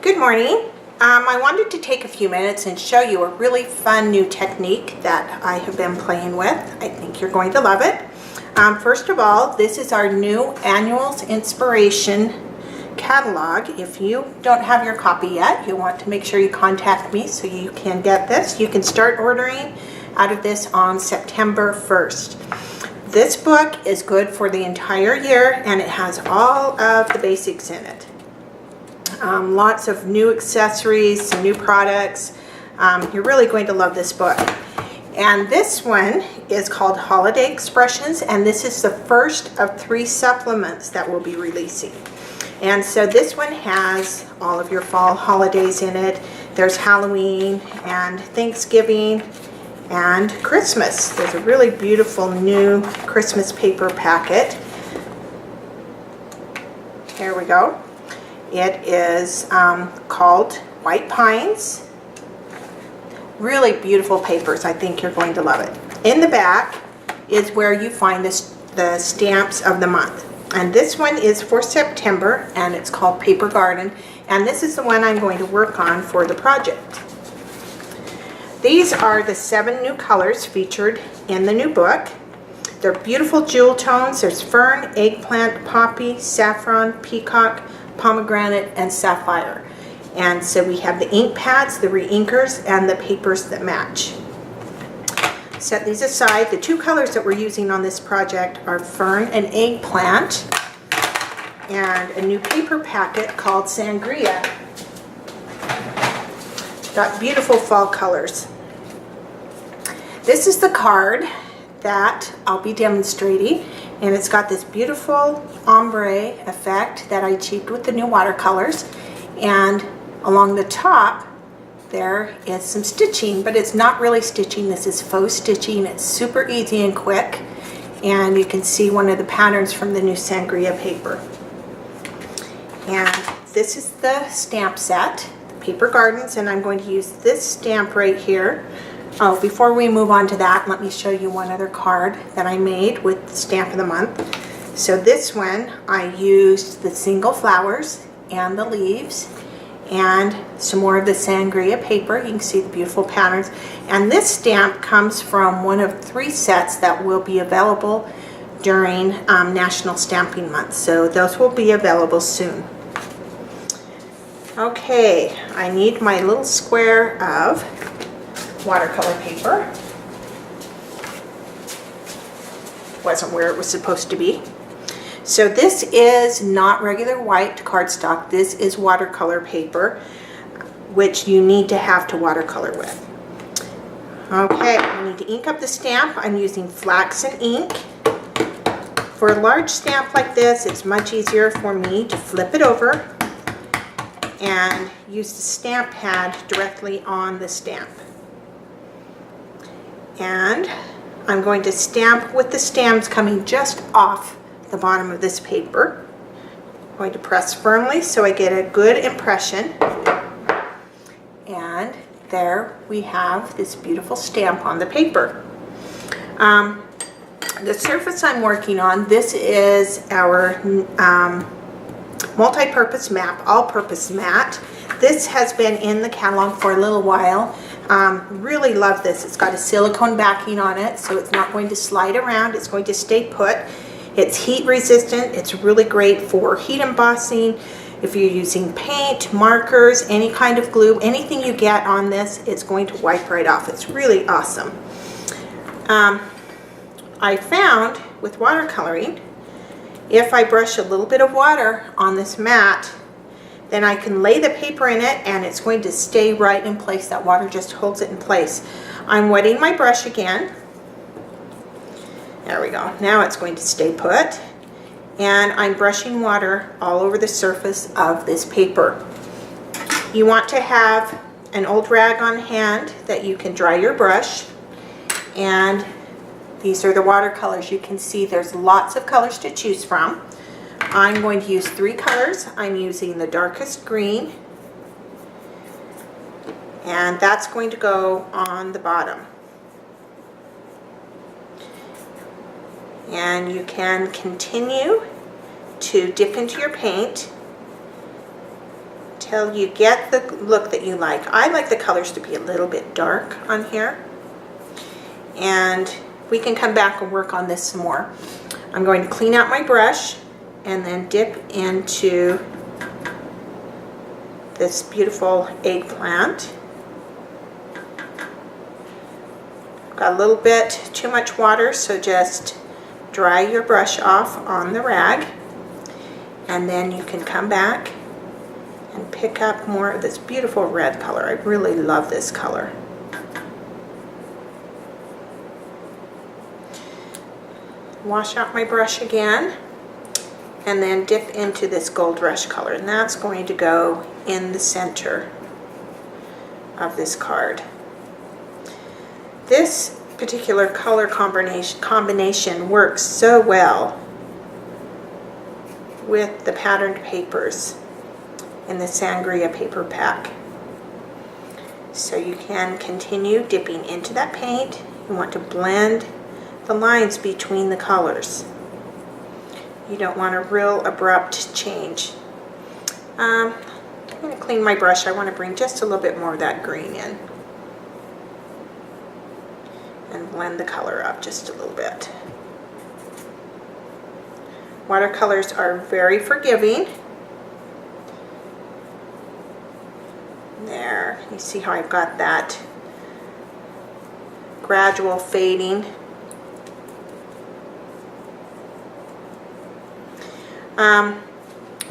Good morning. I wanted to take a few minutes and show you a really fun new technique that I have been playing with. I think you're going to love it. First of all, this is our new Annuals Inspiration catalog. If you don't have your copy yet, you want to make sure you contact me so you can get this. You can start ordering out of this on September 1st. This book is good for the entire year and it has all of the basics in it. Lots of new accessories, some new products. You're really going to love this book. And this one is called Holiday Expressions, and this is the first of 3 supplements that we'll be releasing. And so this one has all of your fall holidays in it. There's Halloween and Thanksgiving and Christmas. There's a really beautiful new Christmas paper packet. Here we go. It is called White Pines. Really beautiful papers. I think you're going to love it. In the back is where you find the stamps of the month. And this one is for September and it's called Paper Garden. And this is the one I'm going to work on for the project. These are the 7 new colors featured in the new book. They're beautiful jewel tones. There's fern, eggplant, poppy, saffron, peacock, pomegranate, and sapphire. And so we have the ink pads, the re-inkers, and the papers that match. Set these aside. The 2 colors that we're using on this project are fern and eggplant, and a new paper packet called Sangria. Got beautiful fall colors. This is the card that I'll be demonstrating, and it's got this beautiful ombre effect that I achieved with the new watercolors. And along the top there is some stitching, but it's not really stitching. This is faux stitching. It's super easy and quick, and you can see one of the patterns from the new Sangria paper. And this is the stamp set, the Paper Gardens, and I'm going to use this stamp right here. Oh, before we move on to that, let me show you one other card that I made with the stamp of the month. So this one, I used the single flowers and the leaves and some more of the Sangria paper. You can see the beautiful patterns. And this stamp comes from one of 3 sets that will be available during National Stamping Month. So those will be available soon. Okay, I need my little square of watercolor paper. Wasn't where it was supposed to be. So this is not regular white cardstock. This is watercolor paper, which you need to have to watercolor with. Okay, I need to ink up the stamp. I'm using flaxen ink. For a large stamp like this, it's much easier for me to flip it over and use the stamp pad directly on the stamp. And I'm going to stamp with the stamps coming just off the bottom of this paper. I'm going to press firmly so I get a good impression. And there we have this beautiful stamp on the paper. The surface I'm working on, this is our multi-purpose map, all-purpose mat. This has been in the catalog for a little while. Really love this. It's got a silicone backing on it, so it's not going to slide around. It's going to stay put. It's heat resistant. It's really great for heat embossing. If you're using paint, markers, any kind of glue, anything you get on this, it's going to wipe right off. It's really awesome. I found with watercoloring, if I brush a little bit of water on this mat, then I can lay the paper in it and it's going to stay right in place. That water just holds it in place. I'm wetting my brush again. There we go. Now it's going to stay put. And I'm brushing water all over the surface of this paper. You want to have an old rag on hand that you can dry your brush. And these are the watercolors. You can see there's lots of colors to choose from. I'm going to use 3 colors. I'm using the darkest green, and that's going to go on the bottom. And you can continue to dip into your paint till you get the look that you like. I like the colors to be a little bit dark on here. And we can come back and work on this some more. I'm going to clean out my brush and then dip into this beautiful eggplant. Got a little bit too much water, so just dry your brush off on the rag, and then you can come back and pick up more of this beautiful red color. I really love this color. Wash out my brush again and then dip into this Gold Rush color, and that's going to go in the center of this card. This particular color combination works so well with the patterned papers in the Sangria paper pack. So you can continue dipping into that paint. You want to blend the lines between the colors. You don't want a real abrupt change. I'm going to clean my brush. I want to bring just a little bit more of that green in and blend the color up just a little bit. Watercolors are very forgiving. There, you see how I've got that gradual fading.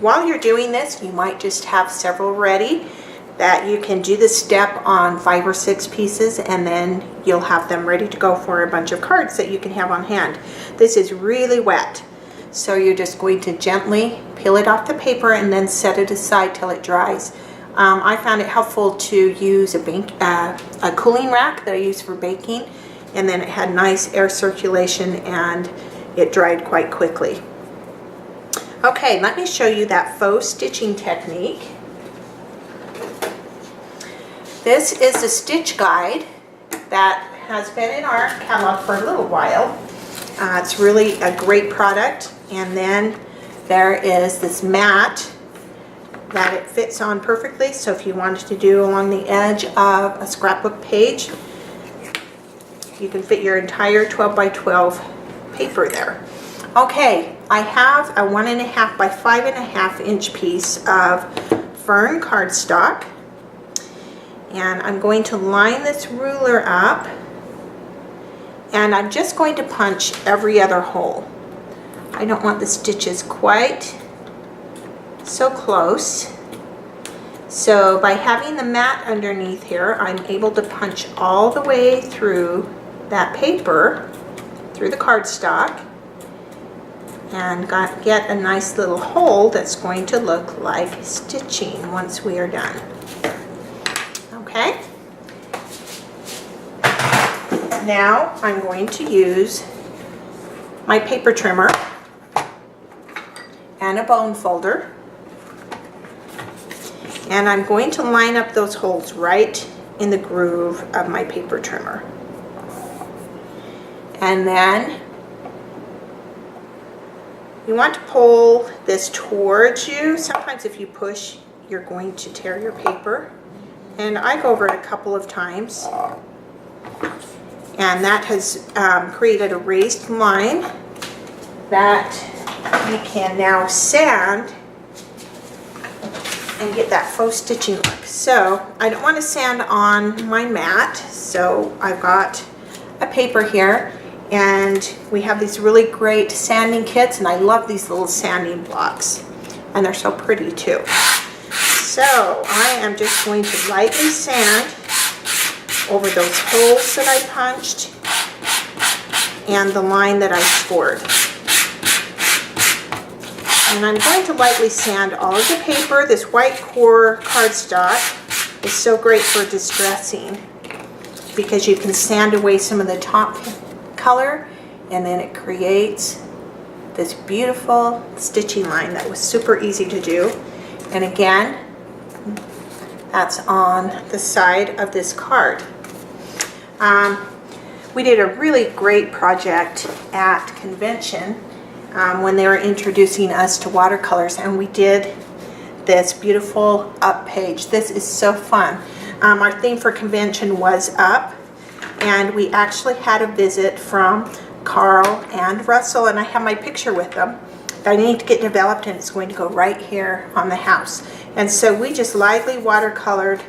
While you're doing this, you might just have several ready that you can do the step on 5 or 6 pieces, and then you'll have them ready to go for a bunch of cards that you can have on hand. This is really wet, so you're just going to gently peel it off the paper and then set it aside till it dries. I found it helpful to use a cooling rack that I use for baking, and then it had nice air circulation and it dried quite quickly. Okay, let me show you that faux stitching technique. This is a stitch guide that has been in our catalog for a little while. It's really a great product. And then there is this mat that it fits on perfectly. So if you wanted to do along the edge of a scrapbook page, you can fit your entire 12 by 12 paper there. Okay, I have a 1.5 by 5.5 inch piece of fern cardstock, and I'm going to line this ruler up, and I'm just going to punch every other hole. I don't want the stitches quite so close. So by having the mat underneath here, I'm able to punch all the way through that paper, through the cardstock, and get a nice little hole that's going to look like stitching once we are done. Okay. Now I'm going to use my paper trimmer and a bone folder, and I'm going to line up those holes right in the groove of my paper trimmer. And then you want to pull this towards you. Sometimes if you push, you're going to tear your paper. And I go over it a couple of times. And that has created a raised line that you can now sand and get that faux stitching look. So I don't want to sand on my mat, so I've got a paper here. And we have these really great sanding kits, and I love these little sanding blocks, and they're so pretty too. So I am just going to lightly sand over those holes that I punched and the line that I scored. And I'm going to lightly sand all of the paper. This white core cardstock is so great for distressing because you can sand away some of the top color, and then it creates this beautiful stitching line that was super easy to do. And again, that's on the side of this card. We did a really great project at convention when they were introducing us to watercolors, and we did this beautiful up page. This is so fun. Our theme for convention was up, and we actually had a visit from Carl and Russell, and I have my picture with them that I need to get developed, and it's going to go right here on the house. And so we just lightly watercolored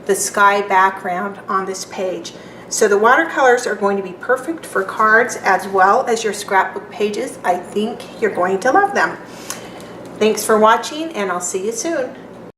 the sky background on this page. So the watercolors are going to be perfect for cards as well as your scrapbook pages. I think you're going to love them. Thanks for watching, and I'll see you soon.